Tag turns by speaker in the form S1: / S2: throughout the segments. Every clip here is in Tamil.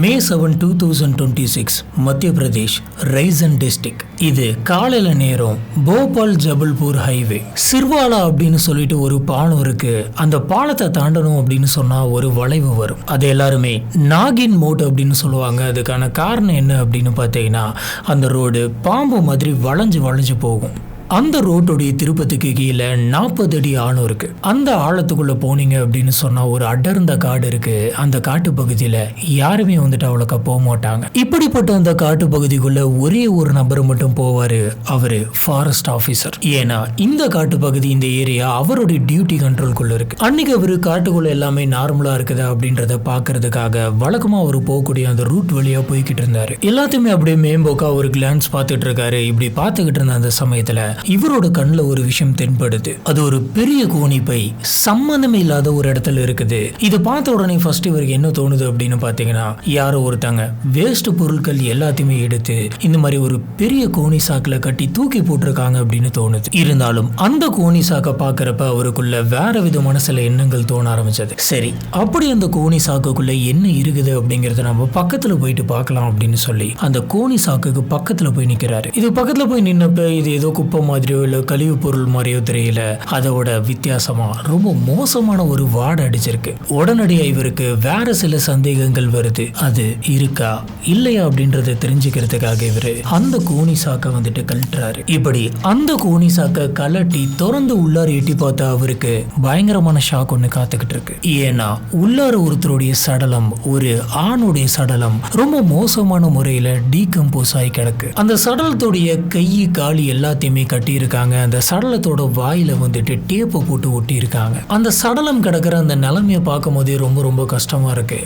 S1: May 7, 2026 மத்திய பிரதேஷ் ரைசன் டிஸ்ட்ரிக்ட். இது காலையில நேரம் போபால் ஜபல்பூர் ஹைவே. சிர்வாலா அப்படின்னு சொல்லிட்டு ஒரு பாலம் இருக்கு. அந்த பாலத்தை தாண்டணும் அப்படின்னு சொன்னா ஒரு வளைவு வரும். அது எல்லாருமே நாகின் மோட் அப்படின்னு சொல்லுவாங்க. அதுக்கான காரணம் என்ன அப்படின்னு பார்த்தீங்கன்னா, அந்த ரோடு பாம்பு மாதிரி வளைஞ்சு வளைஞ்சு போகும். அந்த ரோட்டோடைய திருப்பத்துக்கு கீழே 40 அடி ஆழம் இருக்கு. அந்த ஆழத்துக்குள்ள போனீங்க அப்படின்னு சொன்னா ஒரு அடர்ந்த காடு இருக்கு. அந்த காட்டு பகுதியில யாருமே வந்துட்டு அவ்வளோக்கா போக மாட்டாங்க. இப்படிப்பட்ட அந்த காட்டு பகுதிக்குள்ள ஒரே ஒரு நபர் மட்டும் போவாரு. அவரு ஃபாரஸ்ட் ஆபீசர். ஏன்னா இந்த காட்டு பகுதி, இந்த ஏரியா அவருடைய டியூட்டி கண்ட்ரோல்குள்ள இருக்கு. அன்னைக்கு அவரு காட்டுக்குள்ள எல்லாமே நார்மலா இருக்குது அப்படின்றத பாக்குறதுக்காக வழக்கமா அவர் போகக்கூடிய அந்த ரூட் வழியா போய்கிட்டு இருந்தாரு. எல்லாத்தையுமே அப்படியே மேம்போக்கா ஒரு கிளான்ஸ் பார்த்துட்டு இருக்காரு. இப்படி பார்த்துக்கிட்டு இருந்த அந்த சமயத்துல இவரோட கண்ணுல ஒரு விஷயம் தென்படுது. அது ஒரு பெரிய கோணி பை, சம்பந்தமே இல்லாத ஒரு இடத்துல இருக்குது. இது பார்த்த உடனே ஃபர்ஸ்ட் இவருக்கு என்ன தோணுது அப்படின்னு பாத்தீங்கன்னா, யாரோ ஒருத்தங்க வேஸ்ட் பொருட்கள் எல்லாத்தையுமே எடுத்து இந்த மாதிரி ஒரு பெரிய கோணி சாக்குல கட்டி தூக்கி போட்டிருக்காங்க அப்படின்னு தோணுது. இருந்தாலும் அந்த கோணி சாக்க பாக்குறப்ப அவருக்குள்ள வேற விதமான சில எண்ணங்கள் தோண ஆரம்பிச்சது. சரி, அப்படி அந்த கோணி சாக்குக்குள்ள என்ன இருக்குது அப்படிங்கறத நம்ம பக்கத்துல போயிட்டு பார்க்கலாம் அப்படின்னு சொல்லி அந்த கோணி சாக்குக்கு பக்கத்துல போய் நிக்கிறாரு. இது பக்கத்துல போய் நின்னப்ப இது ஏதோ குப்பை மாதிரியோ இல்ல கழிவு பொருள் மாதிரியோ தெரியல. அதோட வித்தியாசமா ரொம்ப மோசமான ஒரு வாடை அடிச்சிருக்கு. உடனடியா இவருக்கு வேற சில சந்தேகங்கள் வருது. அது இருக்கா இல்லையா அப்படின்றத தெரிஞ்சுக்கிறதுக்காக இவரு அந்த கோணி சாக்க வந்துட்டு கழட்டுறாரு. இப்படி அந்த கோணி சாக்க கலட்டி திறந்து உள்ளார எட்டி பார்த்தா அவருக்கு பயங்கரமான ஷாக் ஒண்ணு காத்துக்கிட்டு இருக்கு. ஏன்னா உள்ளார ஒருத்தருடைய சடலம், ஒரு ஆணுடைய சடலம் ரொம்ப மோசமான முறையில டீகம்போஸ் ஆகி கிடக்கு. அந்த சடலத்துடைய கை காலி எல்லாத்தையுமே கட்டி இருக்காங்க. அந்த சடலத்தோட வாயில வந்துட்டு டேப்பை போட்டு ஒட்டி இருக்காங்க. அந்த சடலம் கிடக்கிற அந்த நிலைமையை பார்க்கும் போதே ரொம்ப ரொம்ப கஷ்டமா இருக்கு.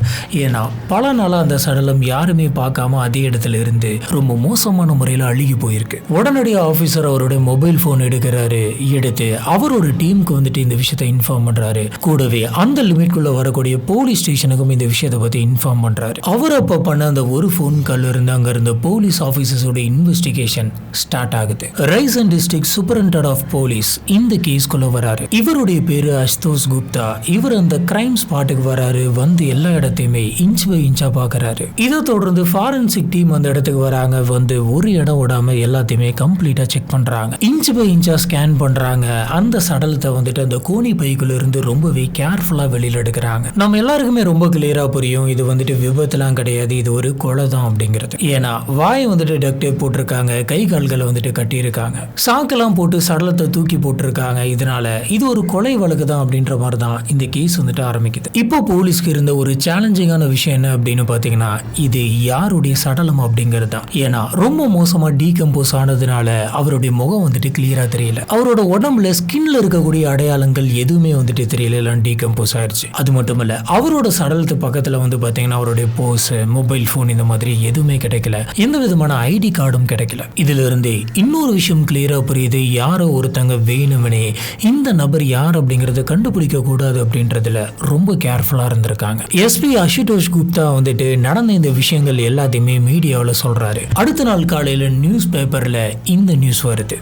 S1: ஏன்னா பல நாளா அந்த சடலம் யாருமே பார்க்காம அதே இடத்துல இருந்து ரொம்ப மோசமான முறையில அழுகி போயிருக்கு. உடனடியாக ஆபீசர் அவரோட மொபைல் போன் எடுக்கிறாரு. எடுத்து அவரோட டீமுக்கு வந்துட்டு இந்த விஷயத்தை இன்ஃபார்ம் பண்றாரு. கூடவே அந்த லிமிட்குள்ள வரக்கூடிய போலீஸ் ஸ்டேஷனுக்கும் இந்த விஷயத்தை பத்தி இன்ஃபார்ம் பண்றாரு. அவர் அப்ப பண்ண அந்த ஒரு போன் கால் இருந்து அங்க இருந்த போலீஸ் ஆபீசர்ஸோட இன்வெஸ்டிகேஷன் ஸ்டார்ட் ஆகுது. ரைசன் டிஸ்ட்ரிக்ட் சூப்பரண்டென்டன்ட் ஆஃப் போலீஸ் இந்த கேஸ்க்குள்ள வராரு. இவருடைய பேரு அசுதோஷ் குப்தா. இவர் அந்த கிரைம் ஸ்பாட்டுக்கு வராரு. வந்து எல்லா இடத்தையுமே இன்ச் பை இன்ச்சா பாக்குறாரு. இதை தொடர்ந்து ஃபாரன்சிக் டீம் அந்த இடத்துக்கு வராங்க. வந்து ஒரு இடம் விடாம எல்லாத்தையுமே கம்ப்ளீட்டா செக் பண்றாங்க. இன்ச் பை இன்ச்சா ஸ்கேன் பண்றாங்க. அந்த சடலத்தை வந்துட்டு அந்த கோணி பைக்குள்ள இருந்து ரொம்பவே கேர்ஃபுல்லா வெளியில எடுக்கிறாங்க. நம்ம எல்லாருக்குமே ரொம்ப கிளியரா புரியும், இது வந்துட்டு விபத்துலாம் கிடையாது, இது ஒரு கொலை தான் அப்படிங்கிறது. ஏன்னா வாயை வந்துட்டு டக்ட் டேப் போட்டிருக்காங்க, கை கால்களை வந்துட்டு கட்டியிருக்காங்க, சாக்கெல்லாம் போட்டு சடலத்தை தூக்கி போட்டிருக்காங்க. இதனால இது ஒரு கொலை வழக்கு தான் அப்படின்ற மாதிரி தான் இந்த கேஸ் வந்துட்டு ஆரம்பிக்குது. இப்போ போலீஸ்க்கு இருந்த ஒரு சேலஞ்சிங்கான விஷயம் என்ன அப்படின்னு பாத்தீங்கன்னா, இது யாருடைய சடலம் அப்படிங்கிறது தான். ஏன்னா ரொம்ப மோசமா டீகம்போஸ் ஆனதுனால அவருடைய முகம் வந்துட்டு கிளியரா தெரியல. அவரோட உடம்புல ஸ்கின்ல இருக்கக்கூடிய அடையாளங்கள் எதுவுமே வந்துட்டு தெரியல, எல்லாம் டீகம்போஸ் ஆயிடுச்சு. அது மட்டும் இல்ல, அவரோட சடலத்து பக்கத்துல வந்து பாத்தீங்கன்னா அவருடைய போஸ், மொபைல் போன் இந்த மாதிரி எதுவுமே கிடைக்கல. எந்த விதமான ஐடி கார்டும் கிடைக்கல. இதுல இருந்தே இன்னொரு விஷயம் கிளியரா புரியுது, யாரோ ஒருத்தங்க வேணுமனே இந்த நபர் யார் அப்படிங்கறத கண்டுபிடிக்க கூடாது அப்படின்றதுல ரொம்ப கேர்ஃபுல்லா இருந்திருக்காங்க. எஸ்பி அசுதோஷ் குப்தா வந்துட்டு நடந்த இந்த விஷயங்கள் எல்லாத்தையுமே மீடியாவில் சொல்றாரு. அடுத்த நாள் காலையில நியூஸ் பேப்பர்ல இந்த நியூஸ் வருது.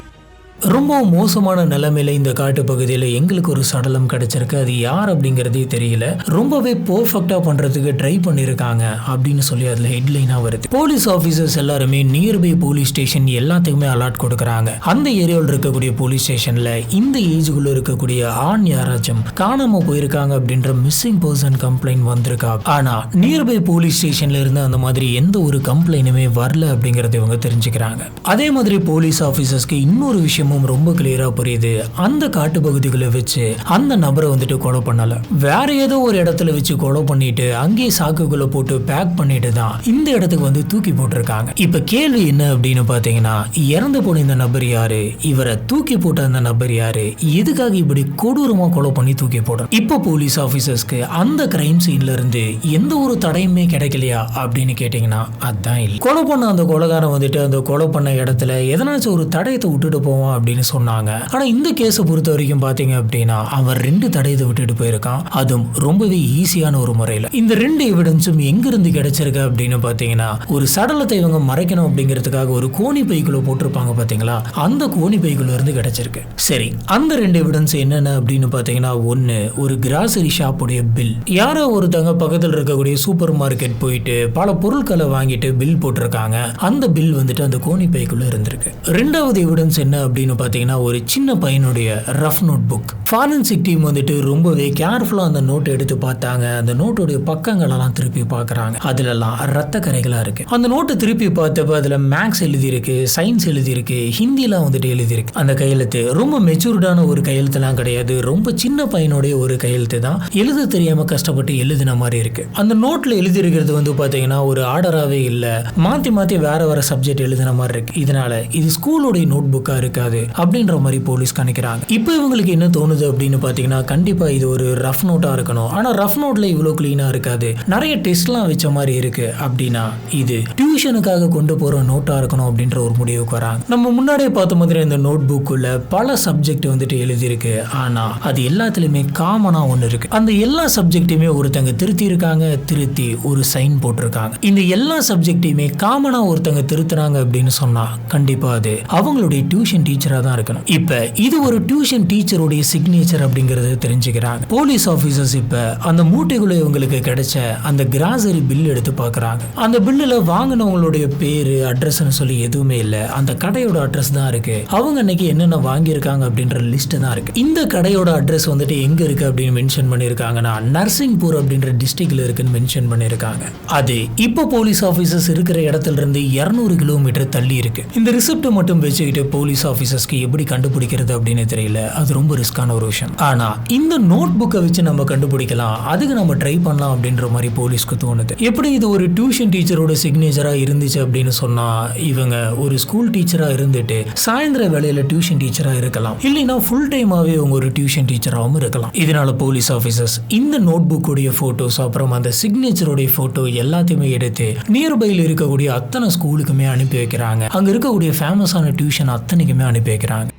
S1: ரொம்ப மோசமான நிலைமையில இந்த காட்டு பகுதியில் எங்களுக்கு ஒரு சடலம் கிடைச்சிருக்கு, அது யார் அப்படிங்கிறதே தெரியல, ரொம்பவே பெர்ஃபெக்டா பண்றதுக்கு ட்ரை பண்ணிருக்காங்க அப்படின்னு சொல்லி அதுல ஹெட்லைனா வருது. போலீஸ் ஆபீசர்ஸ் எல்லாருமே நியர்பை போலீஸ் ஸ்டேஷன் எல்லாத்துக்குமே அலர்ட் கொடுக்கறாங்க. அந்த ஏரியாவில் இருக்கக்கூடிய போலீஸ் ஸ்டேஷன்ல இந்த ஏஜுக்குள்ள இருக்கக்கூடிய ஆண் யாராச்சும் காணாம போயிருக்காங்க அப்படின்ற மிஸ்ஸிங் பர்சன் கம்ப்ளைண்ட் வந்திருக்கா. ஆனா நியர்பை போலீஸ் ஸ்டேஷன்ல இருந்து அந்த மாதிரி எந்த ஒரு கம்ப்ளைண்ட்டுமே வரல அப்படிங்கறத இவங்க தெரிஞ்சுக்கிறாங்க. அதே மாதிரி போலீஸ் ஆபீசர்ஸ்க்கு இன்னொரு விஷயம் ரொம்ப கிளியரா புரியுது, அந்த காட்டு பகுதிகளை வச்சு அந்த நபரை வந்துட்டு கொலை பண்ணல, வேற ஏதோ ஒரு இடத்துல வச்சு கொலை பண்ணிட்டு அங்கேயே சாக்குக்குள்ள போட்டு பேக் பண்ணிட்டு தான் இந்த இடத்துக்கு வந்து தூக்கி போட்டிருக்காங்க. இப்ப கேள்வி என்ன அப்படின்னு பாத்தீங்கன்னா, இறந்து போன இந்த நபர் யாரு, இவரை தூக்கி போட்ட அந்த நபர் யாரு, எதுக்காக இப்படி கொடூரமா கொலை பண்ணி தூக்கி போடுற? இப்ப போலீஸ் ஆபீசர்ஸ்க்கு அந்த கிரைம் சீன்ல இருந்து எந்த ஒரு தடையுமே கிடைக்கலையா அப்படின்னு கேட்டீங்கன்னா அதான் இல்லை. கொலை பண்ண அந்த கொலைகாரன் வந்துட்டு அந்த கொலை பண்ண இடத்துல எதனாச்சும் ஒரு தடயத்தை விட்டுட்டு போவான் அப்படின்னு சொன்னாங்க. ஆனா இந்த கேஸை பொறுத்த வரைக்கும் பாத்தீங்க அப்படின்னா அவன் 2 தடயத்தை விட்டுட்டு போயிருக்கான், அதுவும் ரொம்பவே ஈஸியான ஒரு முறையில. இந்த 2 எவிடன்ஸும் எங்க இருந்து கிடைச்சிருக்கு அப்படின்னு பாத்தீங்கன்னா ஒரு சடலத்தை இவங்க மறைக்கணும் அப்படிங்கிறதுக்காக ஒரு கோணி பைக்குள்ள போட்டிருப்பாங்க பாத்தீங்களா, அந்த கோணி பைக்குள்ள இருந்து கிடைச்சிருக்கு. சரி, அந்த 2 எவிடன்ஸ் என்னென்ன அப்படின்னு பாத்தீங்கன்னா, ஒன்னு ஒரு கிராசரி ஷாப்புடைய பில். யாரோ ஒருத்தங்க பக்கத்தில் இருக்கக்கூடிய சூப்பர் மார்க்கெட் போயிட்டு பல பொருட்களை வாங்கிட்டு பில் போட்டிருக்காங்க. அந்த பில் வந்துட்டு அந்த கோணி பைக்குள்ள இருந்திருக்கு. 2வது எவிடன்ஸ் என்ன அப்படின்னு பாத்தீங்கன்னா ஒரு சின்ன பையனுடைய rough note book. Forensic team வந்துட்டு ரொம்பவே கேர்ஃபுல்லா அந்த நோட்டை எடுத்து பார்த்தாங்க. அந்த நோட்டுடைய பக்கங்கள் எல்லாம் திருப்பி பார்க்கறாங்க. அதுலலாம் ரத்த கரைகளா இருக்கு. அந்த நோட்டை திருப்பி பார்த்தப்ப அதுல மேக்ஸ் எழுதியிருக்கு, சயின்ஸ் எழுதியிருக்கு, ஹிந்திலாம் வந்துட்டு எழுதியிருக்கு. அந்த கையெழுத்து ரொம்ப மெச்சூர்டான ஒரு கையெழுத்துலாம் கிடையாது, ரொம்ப சின்ன பையனுடைய ஒரு கையெழுத்து தான். எழுத தெரியாம கஷ்டப்பட்டு எழுதின மாதிரி இருக்கு. அந்த நோட்ல எழுதி இருக்கிறது வந்து பாத்தீங்கன்னா ஒரு ஆர்டராவே இல்ல, மாத்தி மாத்தி வேற சப்ஜெக்ட் எழுதின மாதிரி இருக்கு. இதனால இது ஸ்கூலோட நோட் புக்கா இருக்காது அப்படின்ற மாதிரி போலீஸ் கணிக்கிறாங்க. இப்போ இவங்களுக்கு என்ன தோணுது அப்படின்னு பாத்தீங்கன்னா கண்டிப்பா இது ஒரு ரஃப் நோட்டா இருக்கணும். ஆனா ரஃப் நோட்ல இவ்வளவு கிளீனா இருக்காது, நிறைய டெஸ்ட்லாம் வச்ச மாதிரி இருக்கு. அப்படின்னா இது டியூஷனுக்காக கொண்டு போற நோட்டா இருக்கணும் அப்படின்ற ஒரு முடிவுக்கு வராங்க. நம்ம முன்னாடியே பார்த்த மாதிரி இந்த நோட் புக்குள்ள பல சப்ஜெக்ட் வந்துட்டு எழுதியிருக்கு. ஆனா அது எல்லாத்துலயுமே காமனா ஒண்ணு இருக்கு. அந்த எல்லா சப்ஜெக்டையுமே ஒருத்தங்க திருத்தி இருக்காங்க, திருத்தி ஒரு சைன் போட்டிருக்காங்க. இந்த எல்லா சப்ஜெக்டையுமே காமனா ஒருத்தங்க திருத்துறாங்க அப்படின்னு சொன்னா கண்டிப்பா அது அவங்களுடைய டியூஷன் டீச்சரா தான் இருக்கணும். இப்ப இது ஒரு டியூஷன் டீச்சருடைய சிக்னேச்சர் அப்படிங்கறது தெரிஞ்சுக்கிறாங்க போலீஸ் ஆபீசர்ஸ். இப்ப அந்த மூட்டைக்குள்ள இவங்களுக்கு கிடைச்ச அந்த கிராசரி பில் எடுத்து பாக்குறாங்க. அந்த பில்லுல வாங்கினவங்களுடைய பேரு அட்ரஸ்னு சொல்லி எதுவுமே இல்ல, அந்த கடையோட அட்ரஸ் தான் இருக்கு. அவங்க அன்னைக்கு என்னென்ன வாங்கியிருக்காங்க அப்படின்ற லிஸ்ட் தான் இருக்கு. இந்த கடையோட அட்ரஸ் வந்துட்டு எங்க இருக்கு அப்படின்னு மென்ஷன் பண்ணிருக்காங்கன்னா நர்சிங்பூர் அப்படின்ற டிஸ்ட்ரிக்ட்ல இருக்குன்னு மென்ஷன் பண்ணிருக்காங்க. அது இப்போ போலீஸ் ஆபீசர்ஸ் இருக்கிற இடத்துல இருந்து 200 கிலோமீட்டர் தள்ளி இருக்கு. இந்த ரிசிப்ட் மட்டும் வச்சுக்கிட்டு போலீஸ் ஆபீசர்ஸ்க்கு எப்படி கண்டுபிடிக்கிறது அப்படின்னு தெரியல. அது ரொம்ப ரிஸ்கான ஒரு விஷயம். ஆனா இந்த நோட் புக்கை வச்சு நம்ம கண்டுபிடிக்கலாம், அதுக்கு நம்ம ட்ரை பண்ணலாம் அப்படின்ற மாதிரி போலீஸ்க்கு தோணுது. எப்படி இது ஒரு டியூஷன் டீச்சரோட சிக்னேச்சரா இருந்துச்சு அப்படின்னு சொன்னா இவங்க ஒரு ஸ்கூல் டீச்சரா இருந்துட்டு சாயந்தர வேளையில டியூஷன் டீச்சரா இருக்கலாம், இல்லைன்னா ஃபுல் டைமாவே அவங்க ஒரு டியூஷன் டீச்சராகவும் இருக்கலாம். இதனால போலீஸ் ஆபீசர்ஸ் இந்த நோட் புக்குடைய போட்டோஸ் அப்புறம் அந்த சிக்னேச்சருடைய போட்டோ எல்லாத்தையுமே எடுத்து நியர்பைல இருக்கக்கூடிய அத்தனை ஸ்கூலுக்குமே அனுப்பி வைக்கிறாங்க. அங்க இருக்கக்கூடிய ஃபேமஸான டியூஷன் அத்தனைக்குமே அனுப்பி வைக்கிறாங்க.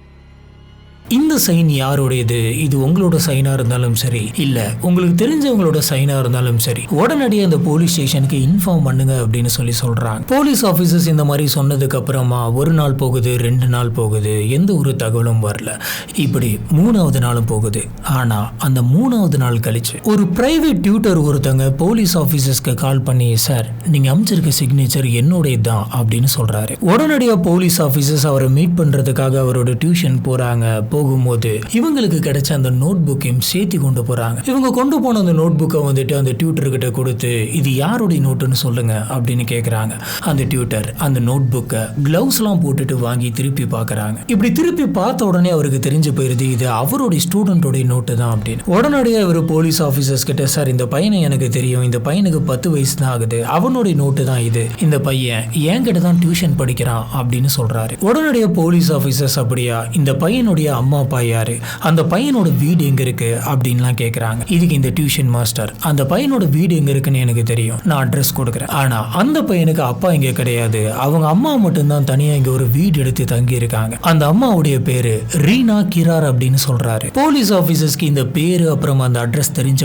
S1: இந்த சைன் யாருடையது, இது உங்களோட சைனா இருந்தாலும் சரி, இல்ல உங்களுக்கு தெரிஞ்சவங்களோட சைனா இருந்தாலும் சரி, உடனடியாக அந்த போலீஸ் ஸ்டேஷனுக்கு இன்ஃபார்ம் பண்ணுங்க அப்படின்னு சொல்லி சொல்றாங்க. போலீஸ் ஆபீசர்ஸ் இந்த மாதிரி சொன்னதுக்கு அப்புறமா 1 நாள் போகுது, 2 நாள் போகுது, எந்த ஒரு தகவலும் வரல. இப்படி 3வது நாளும் போகுது. ஆனா அந்த 3வது நாள் கழிச்சு ஒரு பிரைவேட் டியூட்டர் ஒருத்தங்க போலீஸ் ஆபீசர்ஸ்க்கு கால் பண்ணி, சார் நீங்க அமைச்சிருக்க சிக்னேச்சர் என்னுடைய தான் அப்படின்னு சொல்றாரு. உடனடியாக போலீஸ் ஆபீசர்ஸ் அவரை மீட் பண்றதுக்காக அவரோட டியூஷன் போறாங்க. போகும்போது இவங்களுக்கு கிடைச்ச அந்த நோட் புக்கையும் சேர்த்து கொண்டு போறாங்க. இவங்க கொண்டு போன அந்த நோட் புக்கை வந்துட்டு அந்த டியூட்டர் கிட்ட கொடுத்து இது யாருடைய நோட்டுன்னு சொல்லுங்க அப்படின்னு கேட்கறாங்க. அந்த டியூட்டர் அந்த நோட் புக்கை கிளவுஸ் எல்லாம் போட்டுட்டு வாங்கி திருப்பி பாக்குறாங்க. இப்படி திருப்பி பார்த்த உடனே அவருக்கு தெரிஞ்சு போயிருது இது அவருடைய ஸ்டூடெண்டோட நோட்டு தான் அப்படின்னு. உடனடியாக இவர் போலீஸ் ஆபீசர்ஸ் கிட்ட, சார் இந்த பையனை எனக்கு தெரியும், இந்த பையனுக்கு 10 வயசு தான் ஆகுது, அவனுடைய நோட்டு தான் இது, இந்த பையன் என்கிட்ட தான் டியூஷன் படிக்கிறான் அப்படின்னு சொல்றாரு. உடனடியாக போலீஸ் ஆபீசர்ஸ் அப்படியா, இந்த பையனுடைய அம்மா அப்பா யாரு, அந்த பையனோட வீடு எங்க இருக்கு அப்படின்லாம் கேட்கறாங்க. இதுக்கு இந்த டியூஷன் மாஸ்டர், அந்த பையனோட வீடு எங்க இருக்குன்னு எனக்கு தெரியும், நான் அட்ரஸ் கொடுக்குறேன், ஆனா அந்த பையனுக்கு அப்பா இங்க கிடையாது, அவங்க அம்மா மட்டும்தான் தனியா இங்க ஒரு வீடு எடுத்து தங்கி இருக்காங்க, அந்த அம்மாவுடைய பேரு ரீனா கிரார் அப்படின்னு சொல்றாரு. போலீஸ் ஆபீசர்ஸ்க்கு இந்த பேரு அப்புறம் அந்த அட்ரஸ் தெரிஞ்ச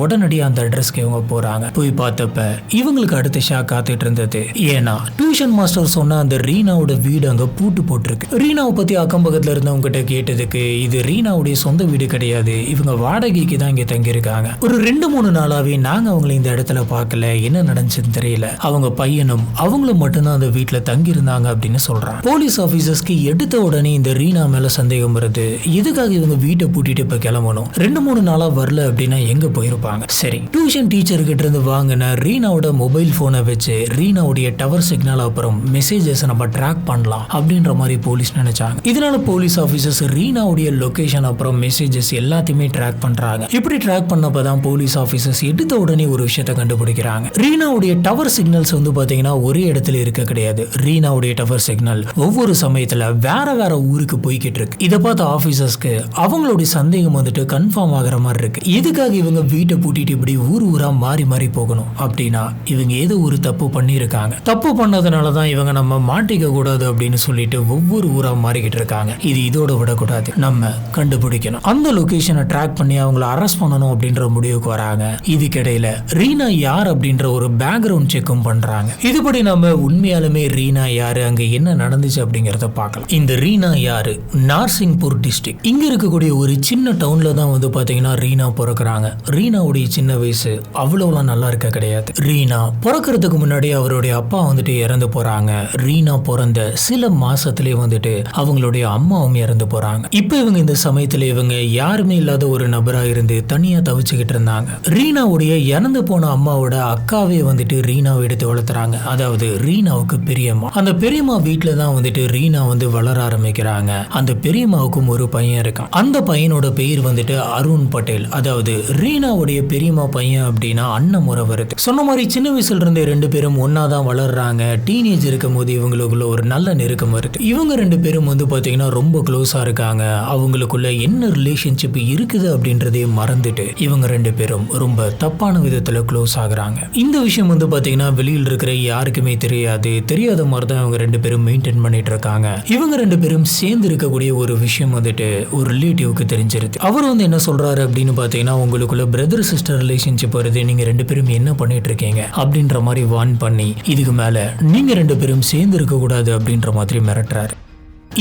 S1: உடனடியாக அந்த அட்ரஸ்க்கு இவங்க போறாங்க. போய் பார்த்தப்ப இவங்களுக்கு அடுத்த ஷாக் காத்துட்டு இருந்தது. ஏன்னா டியூஷன் மாஸ்டர் சொன்ன அந்த ரீனாவோட வீடு அங்க பூட்டு போட்டிருக்கு. ரீனாவை பத்தி அக்கம் பக்கத்துல இருந்தவங்க கிட்ட கேட்டது இது ரீனாவுடைய சொந்த வீடு கிடையாது, இவங்க வாடகைக்கு தான் இங்க தங்கி இருக்காங்க. ஒரு 2-3 நாளாவே நாங்க அவங்களை இந்த இடத்துல பார்க்கல, என்ன நடந்துச்சுன்னு தெரியல, அவங்க பையனும் அவங்களும் மட்டும்தான் அந்த வீட்டுல தங்கி இருந்தாங்க அப்படின்னு சொல்றாங்க. போலீஸ் ஆபீசர்ஸ்க்கு எடுத்த உடனே இந்த ரீனா மேல சந்தேகம் வருது. எதுக்காக இவங்க வீட்டை பூட்டிட்டு இப்ப கிளம்பணும், 2-3 நாளா வரல அப்படின்னா எங்க போயிருப்பாங்க. சரி, டியூஷன் டீச்சர் கிட்ட இருந்து வாங்கின ரீனாவோட மொபைல் போனை வச்சு ரீனாவுடைய டவர் சிக்னல் அப்புறம் மெசேஜஸ் நம்ம ட்ராக் பண்ணலாம் அப்படின்ற மாதிரி போலீஸ் நினைச்சாங்க. இதனால போலீஸ் ஆபீசர்ஸ் ரீனாவுடைய லொகேஷன் அப்புறம் மெசேஜஸ் எல்லாத்தையுமே ட்ராக் பண்றாங்க. இப்படி ட்ராக் பண்ணப்பதான் போலீஸ் ஆபீசர்ஸ் எடுத்த உடனே ஒரு விஷயத்தை கண்டுபிடிக்கிறாங்க. ரீனாவுடைய டவர் சிக்னல்ஸ் வந்து பாத்தீங்கன்னா ஒரே இடத்துல இருக்க கிடையாது. ரீனாவுடைய டவர் சிக்னல் ஒவ்வொரு சமயத்துல வேற வேற ஊருக்கு போய்கிட்டு இருக்கு. இதை பார்த்த ஆபீசர்ஸ்க்கு அவங்களுடைய சந்தேகம் வந்துட்டு கன்ஃபார்ம் ஆகிற மாதிரி இருக்கு. எதுக்காக இவங்க வீட்டை பூட்டிட்டு இப்படி ஊர் ஊரா மாறி மாறி போகணும் அப்படின்னா இவங்க ஏதோ ஒரு தப்பு பண்ணியிருக்காங்க. தப்பு பண்ணதுனாலதான் இவங்க நம்ம மாட்டிக்க கூடாது அப்படின்னு சொல்லிட்டு ஒவ்வொரு ஊரா மாறிக்கிட்டு இருக்காங்க. இது இதோட விடக்கூடாது, நம்ம கண்டுபிடிக்கணும். அந்த லொகேஷனை ட்ராக் பண்ணி அவங்களை அரெஸ்ட் பண்ணணும் அப்படின்ற முடிவுக்கு வராங்க. இதுக்கிடையில ரீனா யார் அப்படின்ற ஒரு பேக்ரவுண்ட் செக்கும் பண்றாங்க. இதுபடி நம்ம உண்மையாலுமே ரீனா யாரு, அங்க என்ன நடந்துச்சு அப்படிங்கறத பார்க்கலாம். இந்த ரீனா யாரு, நார்சிங்பூர் டிஸ்ட்ரிக்ட் இங்க இருக்கக்கூடிய ஒரு சின்ன டவுன்ல தான் வந்து பாத்தீங்கன்னா ரீனா பிறக்குறாங்க. ரீனாவுடைய சின்ன வயசு அவ்வளவுலாம் நல்லா இருக்க கிடையாது. ரீனா பிறக்கிறதுக்கு முன்னாடி அவருடைய அப்பா வந்துட்டு இறந்து போறாங்க. ரீனா பிறந்த சில மாசத்திலே வந்துட்டு அவங்களுடைய அம்மாவும் இறந்து போறாங்க. இப்ப இவங்க இந்த சமயத்துல இவங்க யாருமே இல்லாத ஒரு நபரா இருந்து தனியா தவிச்சுக்கிட்டு இருந்தாங்க. ரீனாவுடைய இறந்து போன அம்மாவோட அக்காவே வந்துட்டு ரீனாவை எடுத்து வளர்த்துறாங்க. அதாவது ரீனாவுக்கு பெரியம்மா. அந்த பெரியம்மா வீட்டுல தான் வந்துட்டு ரீனா வந்து வளர ஆரம்பிக்கிறாங்க. அந்த பெரியம்மாவுக்கும் ஒரு பையன் இருக்கான். அந்த பையனோட பெயர் வந்துட்டு அருண் பட்டேல். அதாவது ரீனாவுடைய பெரியம்மா பையன் அப்படின்னா அண்ணன் முறை வருது. சொன்ன மாதிரி சின்ன வயசுல இருந்து ரெண்டு பேரும் ஒன்னாதான் வளர்றாங்க. டீனேஜ் இருக்கும் போது இவங்களுக்குள்ள ஒரு நல்ல நெருக்கம் வருது. இவங்க ரெண்டு பேரும் வந்து பாத்தீங்கன்னா ரொம்ப க்ளோஸா இருக்காங்க. அவங்களுக்குள்ள என்ன ரிலேஷன்ஷிப் இருக்குது அப்படின்றதே மறந்துட்டு இவங்க ரெண்டு பேரும் ரொம்ப தப்பான விதத்துல க்ளோஸ் ஆகுறாங்க. இந்த விஷயம் வந்து பாத்தீங்கன்னா வெளியில் இருக்கிற யாருக்குமே தெரியாது. தெரியாத மாதிரி தான் இவங்க ரெண்டு பேரும் மெயின்டைன் பண்ணிட்டு இருக்காங்க. இவங்க ரெண்டு பேரும் சேர்ந்து இருக்கக்கூடிய ஒரு விஷயம் வந்துட்டு ஒரு ரிலேட்டிவ்க்கு தெரிஞ்சிருது. அவர் வந்து என்ன சொல்றாரு அப்படின்னு பாத்தீங்கன்னா உங்களுக்குள்ள பிரதர் சிஸ்டர் ரிலேஷன்ஷிப் வருது, நீங்க ரெண்டு பேரும் என்ன பண்ணிட்டு இருக்கீங்க அப்படின்ற மாதிரி வார்ன் பண்ணி இதுக்கு மேல நீங்க ரெண்டு பேரும் சேர்ந்து இருக்க கூடாது அப்படின்ற மாதிரி மிரட்டுறாரு.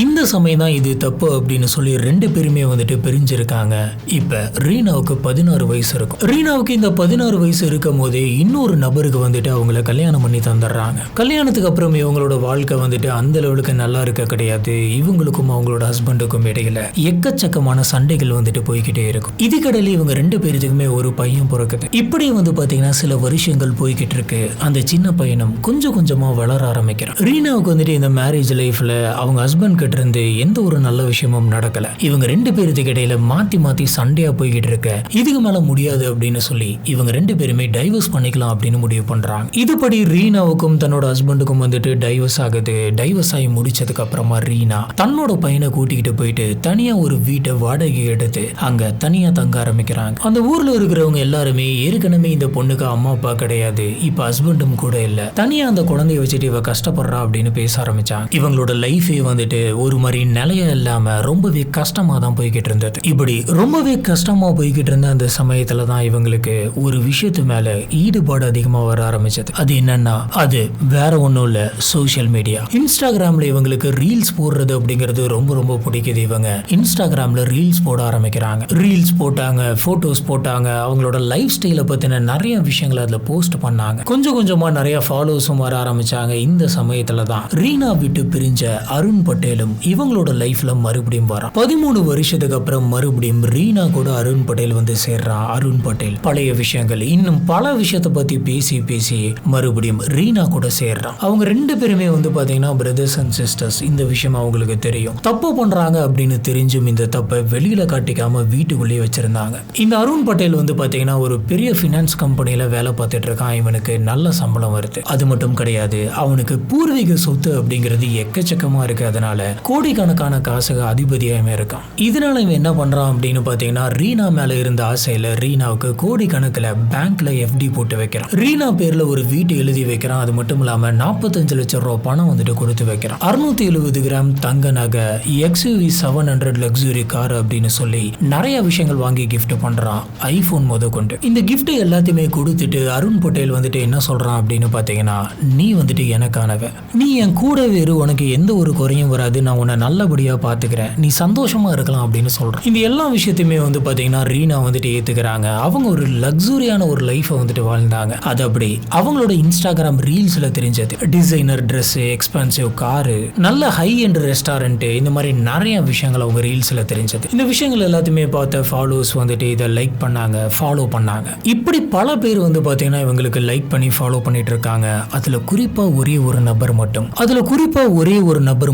S1: இந்த சமயம் தான் இது தப்பு அப்படின்னு சொல்லி ரெண்டு பேருமே வந்துட்டு பிரிஞ்சிருக்காங்க. இப்ப ரீனாவுக்கு 16 வயசு இருக்கும். ரீனாவுக்கு இந்த 16 வயசு இருக்கும் போதே இன்னொரு நபருக்கு வந்துட்டு அவங்கள கல்யாணம் பண்ணி தந்துடுறாங்க. கல்யாணத்துக்கு அப்புறம் இவங்களோட வாழ்க்கை வந்துட்டு அந்த லெவலுக்கு நல்லா இருக்க கிடையாது. இவங்களுக்கும் அவங்களோட ஹஸ்பண்டுக்கும் இடையில எக்கச்சக்கமான சண்டைகள் வந்துட்டு போய்கிட்டே இருக்கும். இதுக்கடையில இவங்க ரெண்டு பேருக்குமே ஒரு பையன் பிறக்குது. இப்படி வந்து பாத்தீங்கன்னா சில வருஷங்கள் போய்கிட்டு இருக்கு. அந்த சின்ன பையனும் கொஞ்சம் கொஞ்சமா வளர ஆரம்பிக்கிறான். ரீனாவுக்கு வந்துட்டு இந்த மேரேஜ் லைஃப்ல அவங்க ஹஸ்பண்ட் இருந்து எந்த ஒரு நல்ல விஷயமும் நடக்கல. இவங்க ரெண்டு பேருக்கு இடையில மாத்தி மாத்தி சண்டையா போய்கிட்டு இருக்க. இதுக்கு மேல முடியாது அப்படின்னு சொல்லி இவங்க ரெண்டு பேருமே டைவர்ஸ் பண்ணிக்கலாம் அப்படின்னு முடிவு பண்றாங்க. இதுபடி ரீனாவுக்கும் தன்னோட ஹஸ்பண்டுக்கும் வந்துட்டு டைவர்ஸ் ஆகுது. டைவர்ஸ் ஆகி முடிச்சதுக்கு அப்புறமா ரீனா தன்னோட பையனை கூட்டிக்கிட்டு போயிட்டு தனியா ஒரு வீட்டை வாடகை எடுத்து அங்க தனியா தங்க ஆரம்பிக்கிறாங்க. அந்த ஊர்ல இருக்கிறவங்க எல்லாருமே ஏற்கனவே இந்த பொண்ணுக்கு அம்மா அப்பா கிடையாது, இப்ப ஹஸ்பண்டும் கூட இல்ல, தனியா அந்த குழந்தைய வச்சுட்டு இவ கஷ்டப்படுறா அப்படின்னு பேச ஆரம்பிச்சாங்க. இவங்களோட லைஃபே வந்துட்டு ஒரு மாதிரி நிலைய இல்லாம ரொம்பவே கஷ்டமா தான் போய்கிட்டு இருந்தது. இப்படி ரொம்பவே கஷ்டமா போய்கிட்டு இருந்த அந்த சமயத்துல தான் இவங்களுக்கு ஒரு விஷயத்து மேல ஈடுபாடு அதிகமா வர ஆரம்பிச்சது. அது என்னன்னா அது வேற ஒன்றும் இல்ல, சோசியல் மீடியா. இன்ஸ்டாகிராம்ல இவங்களுக்கு ரீல்ஸ் போடுறது அப்படிங்கிறது ரொம்ப ரொம்ப பிடிக்குது. இவங்க இன்ஸ்டாகிராம்ல ரீல்ஸ் போட ஆரம்பிக்கிறாங்க. ரீல்ஸ் போட்டாங்க, போட்டோஸ் போட்டாங்க, அவங்களோட லைஃப் ஸ்டைலை பத்தின நிறைய விஷயங்களை அதுல போஸ்ட் பண்ணாங்க. கொஞ்சம் கொஞ்சமா நிறைய ஃபாலோவர்ஸும் வர ஆரம்பிச்சாங்க. இந்த சமயத்துல தான் ரீனா விட்டு பிரிஞ்ச அருண் பட்டேலும் இவங்களோட லைஃப்ல மறுபடியும் வரான். 13 வருஷத்துக்கு அப்புறம் மறுபடியும் ரீனா கூட அருண் பட்டேல் வந்து சேர்றான். அருண் பட்டேல் பழைய விஷயங்கள் இன்னும் பல விஷயத்தை பத்தி பேசி பேசி மறுபடியும் ரீனா கூட சேர்றான். அவங்க ரெண்டு பேருமே வந்து பாத்தீங்கன்னா பிரதர்ஸ் அண்ட் சிஸ்டர்ஸ். இந்த விஷயம் அவங்களுக்கு தெரியும். தப்பு பண்றாங்க அப்படின்னு தெரிஞ்சும் இந்த தப்பை வெளியில காட்டிக்காம வீட்டுக்குள்ளேயே வச்சிருந்தாங்க. இந்த அருண் பட்டேல் வந்து பாத்தீங்கன்னா ஒரு பெரிய பினான்ஸ் கம்பெனில வேலை பார்த்துட்டு இருக்கான். இவனுக்கு நல்ல சம்பளம் வருது. அது மட்டும் கிடையாது, அவனுக்கு பூர்வீக சொத்து அப்படிங்கிறது எக்கச்சக்கமா இருக்கு. அதனால கோடிக்கணக்கான காசுக்கு அதிபதியாகவே இருக்கான். இதனால இவன் என்ன பண்றான் அப்படின்னு பாத்தீங்கன்னா ரீனா மேல இருந்த ஆசையில ரீனாவுக்கு கோடிக்கணக்கில் பேங்க்ல எஃப்டி போட்டு வைக்கிறான். ரீனா பேர்ல ஒரு வீட்டு எழுதி வைக்கிறான். அது மட்டும் இல்லாம 45 லட்சம் ரூபாய் பணம் வந்துட்டு கொடுத்து வைக்கிறான். 670 கிராம் தங்க நகை, XUV 700 லக்ஸுரி கார் அப்படின்னு சொல்லி நிறைய விஷயங்கள் வாங்கி கிஃப்ட் பண்றான். ஐபோன் முத கொண்டு இந்த கிஃப்ட் எல்லாத்தையுமே கொடுத்துட்டு அருண் பட்டேல் வந்துட்டு என்ன சொல்றான் அப்படின்னு பாத்தீங்கன்னா நீ வந்துட்டு எனக்கானவ, நீ என் கூட வேறு, உனக்கு எந்த ஒரு குறையும் வராது, நான் உன்னை நல்லபடியா பாத்துக்கிறேன், நீ சந்தோஷமா இருக்கலாம் அப்படின்னு சொல்றேன். இந்த எல்லா விஷயத்தையுமே வந்து பாத்தீங்கன்னா ரீனா வந்துட்டு ஏத்துக்கிறாங்க. அவங்க ஒரு லக்ஸுரியான ஒரு லைஃபை வந்துட்டு வாழ்ந்தாங்க. அது அப்படி அவங்களோட இன்ஸ்டாகிராம் ரீல்ஸ்ல தெரிஞ்சது. டிசைனர் ட்ரெஸ், எக்ஸ்பென்சிவ் காரு, நல்ல ஹை எண்ட் ரெஸ்டாரண்ட், இந்த மாதிரி நிறைய விஷயங்கள் அவங்க ரீல்ஸ்ல தெரிஞ்சது. இந்த விஷயங்கள் எல்லாத்தையுமே பார்த்த ஃபாலோவர்ஸ் வந்துட்டு இதை லைக் பண்ணாங்க, ஃபாலோ பண்ணாங்க. இப்படி பல பேர் வந்து பாத்தீங்கன்னா இவங்களுக்கு லைக் பண்ணி ஃபாலோ பண்ணிட்டு இருக்காங்க. அதுல குறிப்பா ஒரே ஒரு நபர்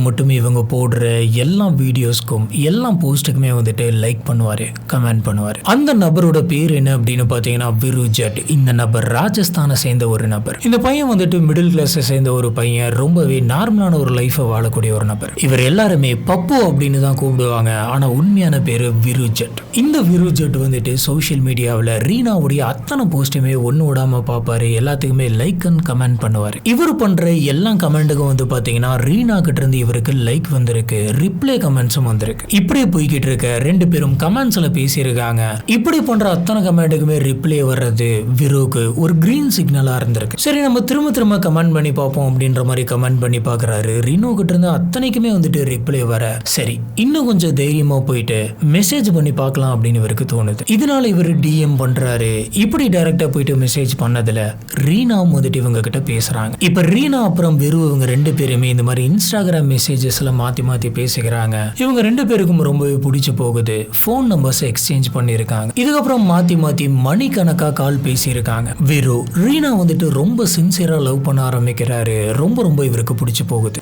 S1: மட்டும் இவங்க போடுற எல்லா வீடியோஸ்க்கும் எல்லா போஸ்ட்டுக்குமே வந்துட்டு லைக் பண்ணுவாரு, கமெண்ட் பண்ணுவாரு. அந்த நபரோட பேர் என்ன அப்படின்னு பாத்தீங்கன்னா விரு ஜட். இந்த நபர் ராஜஸ்தானை சேர்ந்த ஒரு நபர். இந்த பையன் வந்துட்டு மிடில் கிளாஸ் சேர்ந்த ஒரு பையன், ரொம்பவே நார்மலான ஒரு லைஃபை வாழக்கூடிய ஒரு நபர். இவர் எல்லாருமே பப்பு அப்படின்னு தான் கூப்பிடுவாங்க, ஆனா உண்மையான பேரு விரு ஜட். இந்த விரு ஜட் வந்துட்டு சோசியல் மீடியாவில் ரீனாவுடைய அத்தனை போஸ்ட்டுமே ஒன்று விடாம பார்ப்பாரு, எல்லாத்துக்குமே லைக் அண்ட் கமெண்ட் பண்ணுவாரு. இவர் பண்ற எல்லா கமெண்ட்டுக்கும் வந்து பாத்தீங்கன்னா ரீனா கிட்ட இருந்து இவருக்கு லைக் வந்திருக்கு, ரிப்ளை கமெண்ட்ஸும் வந்திருக்கு. இப்படியே போய்கிட்டு இருக்க ரெண்டு பேரும் கமெண்ட்ஸ்ல பேசியிருக்காங்க. இப்படி பண்ற அத்தனை கமெண்ட்டுக்குமே ரிப்ளை வர்றது விருவுக்கு ஒரு கிரீன் சிக்னலா இருந்திருக்கு. சரி, நம்ம திரும்ப கமெண்ட் பண்ணி பார்ப்போம் அப்படின்ற மாதிரி கமெண்ட் பண்ணி பார்க்கறாரு. ரீனோ கிட்ட இருந்து அத்தனைக்குமே வந்துட்டு ரிப்ளை வர, சரி இன்னும் கொஞ்சம் தைரியமா போயிட்டு மெசேஜ் பண்ணி பார்க்கலாம் அப்படின்னு இவருக்கு தோணுது. இதனால இவர் டிஎம் பண்றாரு. இப்படி டைரக்டா போயிட்டு மெசேஜ் பண்ணதுல ரீனாவும் வந்துட்டு இவங்க கிட்ட பேசுறாங்க. இப்ப ரீனா அப்புறம் வெறு இவங்க ரெண்டு பேருமே இந்த மாதிரி இன்ஸ்டாகிராம் மெசேஜஸ்ல மாத்தி பேசிக்கிறாங்க. இவங்க ரெண்டு பேருக்கும் ரொம்பவே பிடிச்சு போகுது. போன் நம்பர்ஸ் எக்ஸ்சேஞ்ச் பண்ணிருக்காங்க. இதுக்கப்புறம் மாத்தி மணிக்கணக்கா கால் பேசியிருக்காங்க. வெறு ரீனா வந்துட்டு ரொம்ப சின்சியரா லவ் பண்ண ஆரம்பிக்கிறாரு. ரொம்ப இவருக்கு பிடிச்சு போகுது.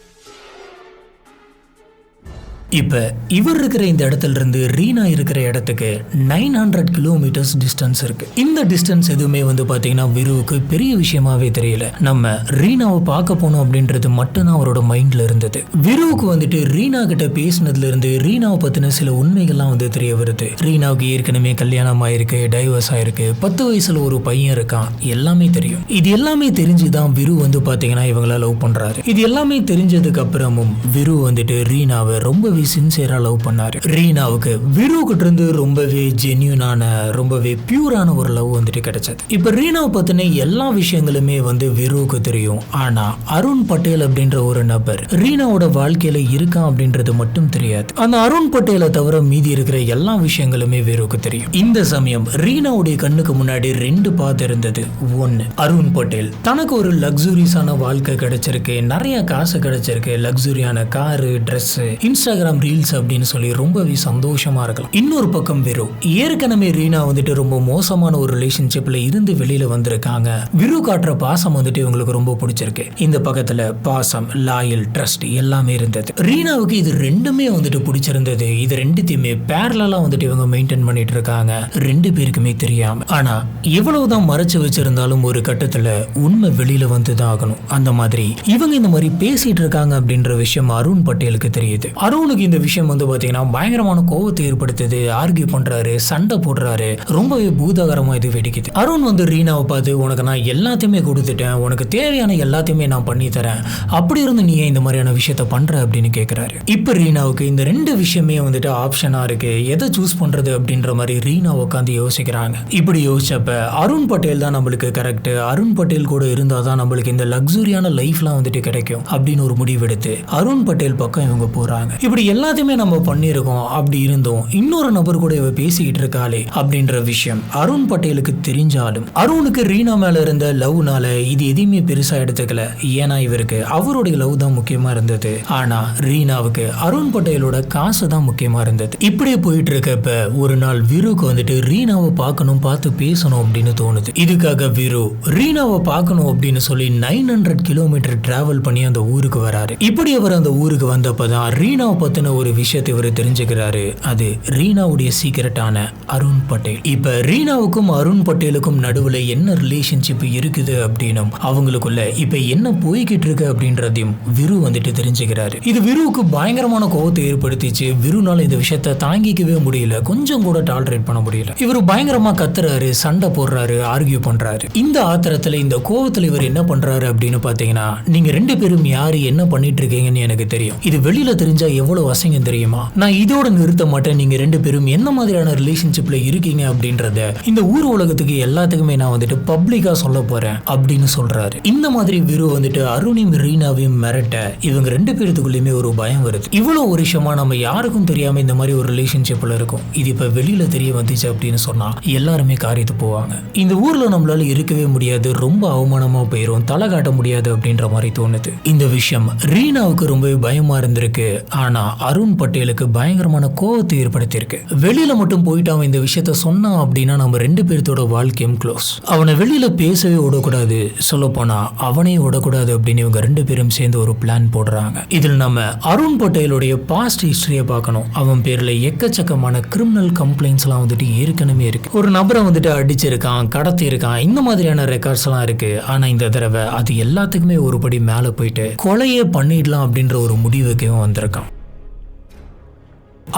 S1: இப்ப இவர் இருக்கிற இந்த இடத்துல இருந்து ரீனா இருக்கிற இடத்துக்கு 900 கிலோமீட்டர்ஸ் டிஸ்டன்ஸ் இருக்கு. இந்த டிஸ்டன்ஸ் எதுவுமே வந்து பாத்தீங்கன்னா விருவுக்கு பெரிய விஷயமாவே தெரியல. நம்ம ரீனாவை பார்க்க போனோம் அப்படின்றது மட்டும்தான் அவரோட மைண்ட்ல இருந்தது. விருவுக்கு வந்துட்டு ரீனா கிட்ட பேசினதுல இருந்து ரீனாவை பத்தின சில உண்மைகள்லாம் வந்து தெரிய வருது. ரீனாவுக்கு ஏற்கனவே கல்யாணம் ஆயிருக்கு, டைவர்ஸ் ஆயிருக்கு, 10 வயசுல ஒரு பையன் இருக்கான், எல்லாமே தெரியும். இது எல்லாமே தெரிஞ்சுதான் விரு வந்து பாத்தீங்கன்னா இவங்கள லவ் பண்றாரு. இது எல்லாமே தெரிஞ்சதுக்கு அப்புறமும் விரு வந்துட்டு ரீனாவை ரொம்ப சின்சியரா லவ் பண்ணாரு. ரீனாவுக்கு விரு கிட்ட இருந்து ரொம்பவே ஜென்யூனான, ரொம்பவே பியூரான ஒரு லவ் வந்துட்டு கிடைச்சது. இப்ப ரீனாவை பத்தின எல்லா விஷயங்களுமே வந்து விருவுக்கு தெரியும். ஆனா அருண் பட்டேல் அப்படின்ற ஒரு நபர் ரீனாவோட வாழ்க்கையில இருக்கான் அப்படின்றது மட்டும் தெரியாது. அந்த அருண் பட்டேலை தவிர மீதி இருக்கிற எல்லா விஷயங்களுமே விருவுக்கு தெரியும். இந்த சமயம் ரீனாவுடைய கண்ணுக்கு முன்னாடி ரெண்டு பாத் இருந்தது. ஒன்னு, அருண் பட்டேல் தனக்கு ஒரு லக்ஸூரியஸான வாழ்க்கை கிடைச்சிருக்கு, நிறைய காசு கிடைச்சிருக்கு, லக்ஸூரியான காரு, ட்ரெஸ், இன்ஸ்டாகிராம் ரீல்ஸ் அப்படின்னு சொல்லி ரொம்பவே சந்தோஷமா இருக்கலாம். இன்னொரு பக்கம் விரு ஏற்கனவே ரீனா வந்துட்டு ரொம்ப மோசமான ஒரு ரிலேஷன்ஷிப்ல இருந்து வெளியில வந்திருக்காங்க. விரு காட்டுற பாசம் வந்துட்டு இவங்களுக்கு ரொம்ப பிடிச்சிருக்கு. இந்த பக்கத்துல பாசம், லாயல், ட்ரஸ்ட் எல்லாமே இருந்தது. ரீனாவுக்கு இது ரெண்டுமே வந்துட்டு பிடிச்சிருந்தது. இது ரெண்டுத்தையுமே பேரலா வந்துட்டு இவங்க மெயின்டைன் பண்ணிட்டு இருக்காங்க, ரெண்டு பேருக்குமே தெரியாம. ஆனா எவ்வளவுதான் மறைச்சு வச்சிருந்தாலும் ஒரு கட்டத்துல உண்மை வெளியில வந்துதான் ஆகணும். அந்த மாதிரி இவங்க இந்த மாதிரி பேசிட்டு இருக்காங்க அப்படின்ற விஷயம் அருண் பட்டேலுக்கு தெரியுது. அருணுக்கு இந்த விஷயம் வந்து பாத்தீங்கன்னா பயங்கரமான கோபத்தை ஏற்படுத்துது. ஆர்கியூ பண்றாரு, சண்டை போடுறாரு, ரொம்பவே பூதாகரமா இது வெடிக்குது. அருண் வந்து ரீனாவை பார்த்து, உனக்கு நான் எல்லாத்தையுமே கொடுத்துட்டேன், உனக்கு தேவையான எல்லாத்தையுமே நான் பண்ணி தரேன், அப்படி இருந்து நீ இந்த மாதிரியான விஷயத்த பண்ற அப்படின்னு கேட்கிறாரு. இப்ப ரீனாவுக்கு இந்த ரெண்டு விஷயமே வந்துட்டு ஆப்ஷனா இருக்கு, எதை சூஸ் பண்றது அப்படின்ற மாதிரி ரீனா உட்காந்து யோசிக்கிறாங்க. இப்படி யோசிச்சப்ப அருண் பட்டேல் தான் நம்மளுக்கு கரெக்ட், அருண் பட்டேல் கூட இருந்தாதான் நம்மளுக்கு இந்த லக்ஸூரியான லைஃப்லாம் வந்துட்டு கிடைக்கும் அப்படின்னு ஒரு முடிவெடுத்து அருண் பட்டேல் பக்கம் இவங்க போறாங்க. இப்படி எல்லாத்தையுமே நம்ம பண்ணியிருக்கோம், அப்படி இருந்தோம் இன்னொரு நபர் கூட இவ பேசிக்கிட்டு இருக்காளே அப்படின்ற விஷயம் அருண் பட்டேலுக்கு தெரிஞ்சாலும் அருணுக்கு ரீனா மேல இருந்த லவ்னால இது எதையுமே பெருசா எடுத்துக்கல. ஏன்னா இவருக்கு அவருடைய லவ் தான் முக்கியமா இருந்தது. ஆனா ரீனாவுக்கு அருண் பட்டேலோட காசு தான் முக்கியமா இருந்தது. இப்படியே போயிட்டு இருக்கப்ப ஒரு நாள் விருவுக்கு வந்துட்டு ரீனாவை பார்க்கணும், பார்த்து பேசணும் அப்படின்னு தோணுது. இதுக்காக விரு ரீனாவை பார்க்கணும் அப்படின்னு சொல்லி 900 கிலோமீட்டர் டிராவல் பண்ணி அந்த ஊருக்கு வராரு. இப்படி அவர் அந்த ஊருக்கு வந்தப்பதான் ரீனாவை பத்தின ஒரு விஷயத்தை இவர் தெரிஞ்சுக்கிறாரு. அது ரீனாவுடைய சீக்கிரட்டான அருண் பட்டேல். இப்ப ரீனாவுக்கும் அருண் பட்டேலுக்கும் நடுவுல என்ன ரிலேஷன்ஷிப் இருக்குது அப்படின்னும் அவங்களுக்குள்ள இப்ப என்ன போய்கிட்டு இருக்கு அப்படின்றதையும் விரு வந்துட்டு தெரிஞ்சுக்கிறாரு. இது விருவுக்கு பயங்கரமான கோபத்தை ஏற்படுத்திச்சு. விருனால இந்த விஷயத்த தாங்கிக்கவே முடியல, கொஞ்சம் கூட டாலரேட் பண்ண முடியல. இவர் பயங்கரமா கத்துறாரு, சண்டை போடுறாரு, ஆர்கியூ பண்றாரு. இந்த ஆத்திரத்துல, இந்த கோபத்துல இவர் என்ன பண்றாரு அப்படின்னு பாத்தீங்கன்னா, நீங்க ரெண்டு பேரும் யாரு என்ன பண்ணிட்டு இருக்கீங்கன்னு எனக்கு தெரியும், இது வெளியில தெரிஞ்சா எவ்வளவு அசிங்கம் தெரியுமா, நான் இதோட நிறுத்த மாட்டேன், நீங்க ரெண்டு பேரும் என்ன மாதிரியான ரிலேஷன்ஷிப்ல இருக்கீங்க அப்படின்றத இந்த ஊர் உலகத்துக்கு எல்லாத்துக்குமே நான் வந்துட்டு பப்ளிக்கா சொல்ல போறேன் அப்படின்னு சொல்றாரு. இந்த மாதிரி விரு வந்துட்டு அருணையும் ரீனாவையும் மிரட்ட இவங்க ரெண்டு பேருக்குள்ளயுமே ஒரு பயம் வருது. இவ்வளவு வருஷமா நம்ம யாருக்கும் தெரியாம இந்த மாதிரி ஒரு ரிலேஷன்ஷிப்ல இருக்கும், இது இப்ப வெளியில தெரிய வந்துச்சு அப்படின்னு சொன்னா எல்லாருமே காரியத்து போவாங்க, இந்த ஊர்ல நம்மளால இருக்கவே முடியாது, ரொம்ப அவமானமா போயிரும், தலை காட்ட முடியாது அப்படின்ற மாதிரி தோணுது. இந்த விஷயம் ரீனாவுக்கு ரொம்பவே பயமா இருந்திருக்கு. ஆனா அருண் பட்டேலுக்கு பயங்கரமான கோவத்தை ஏற்படுத்தியிருக்கு. வெளியில மட்டும் போயிட்டு அவன் இந்த விஷயத்த சொன்னான் அப்படின்னா நம்ம 2 பேர்த்தோட வாழ்க்கையும் க்ளோஸ். அவனை வெளியில பேசவே விடக்கூடாது, சொல்ல போனா அவனையும் விடக்கூடாது அப்படின்னு இவங்க 2 பேரும் சேர்ந்து ஒரு பிளான் போடுறாங்க. இதில் நம்ம அருண் பட்டேலுடைய பாஸ்ட் ஹிஸ்டரியை பார்க்கணும். அவன் பேர்ல எக்கச்சக்கமான கிரிமினல் கம்ப்ளைண்ட்ஸ் எல்லாம் வந்துட்டு ஏற்கனவே இருக்கு. ஒரு நபரை வந்துட்டு அடிச்சிருக்கான், கடத்தி இருக்கான், இந்த மாதிரியான ரெக்கார்ட்ஸ் எல்லாம் இருக்கு. ஆனா இந்த தடவை அது எல்லாத்துக்குமே ஒருபடி மேல போயிட்டு கொலையே பண்ணிடலாம் அப்படின்ற ஒரு முடிவுக்கு வந்திருக்கான்.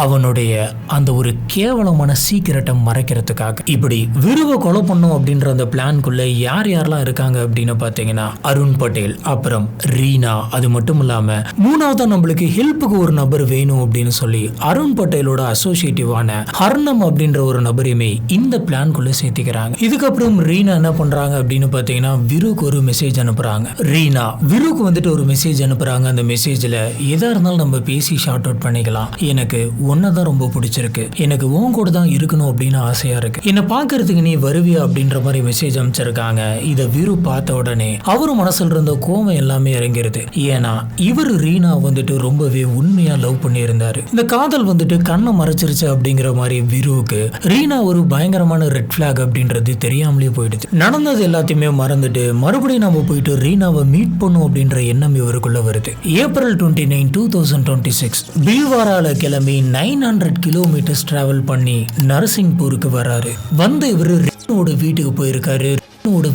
S1: அவனுடைய அந்த ஒரு கேவலமான சீக்கிரட்டை மறைக்கிறதுக்காக இப்படி விருவ கொலை பண்ணும் அப்படின்ற அந்த பிளான்குள்ள யார் யாரெல்லாம் இருக்காங்க அப்படின்னு பார்த்தீங்கன்னா அருண் பட்டேல், அப்புறம் ரீனா, அது மட்டும் இல்லாம மூணாவதா நம்மளுக்கு ஹெல்ப்புக்கு ஒரு நபர் வேணும் அப்படின்னு சொல்லி அருண் பட்டேலோட அசோசியேட்டிவான ஹர்னம் அப்படின்ற ஒரு நபரையுமே இந்த பிளான்குள்ள சேர்த்திக்கிறாங்க. இதுக்கப்புறம் ரீனா என்ன பண்றாங்க அப்படின்னு பார்த்தீங்கன்னா விருக்கு ஒரு மெசேஜ் அனுப்புறாங்க. ரீனா விருக்கு வந்துட்டு ஒரு மெசேஜ் அனுப்புறாங்க. அந்த மெசேஜ்ல எதா இருந்தாலும் நம்ம பேசி ஷார்ட் அவுட் பண்ணிக்கலாம், எனக்கு ஒன்னதான் ரொம்ப பிடிச்சிருக்கு, எனக்கு உன் கூட தான் இருக்கணும் அப்படின்னு ஆசையா இருக்கு, என்னை பார்க்கறதுக்கு நீ வருவியா அப்படின்ற மாதிரி மெசேஜ் அனுப்பிச்சிருக்காங்க. இதை விரு பார்த்த உடனே அவரு மனசுல இருந்த கோவம் எல்லாமே இறங்கிருது. ஏன்னா இவர் ரீனா வந்துட்டு ரொம்பவே உண்மையா லவ் பண்ணி இருந்தாரு. இந்த காதல் வந்துட்டு கண்ணை மறைச்சிருச்சு அப்படிங்கிற மாதிரி விருவுக்கு ரீனா ஒரு பயங்கரமான ரெட் பிளாக் அப்படின்றது தெரியாமலே போயிடுது. நடந்தது எல்லாத்தையுமே மறந்துட்டு மறுபடியும் நம்ம போயிட்டு ரீனாவை மீட் பண்ணும் அப்படின்ற எண்ணம் இவருக்குள்ள வருது. ஏப்ரல் 29, 2026 பில்வாரால கிளம்பி 900 கிலோமீட்டர்ஸ் டிராவல் பண்ணி நரசிங்பூருக்கு வராரு. வந்து இவரு ரீனாவோட வீட்டுக்கு போயிருக்காரு.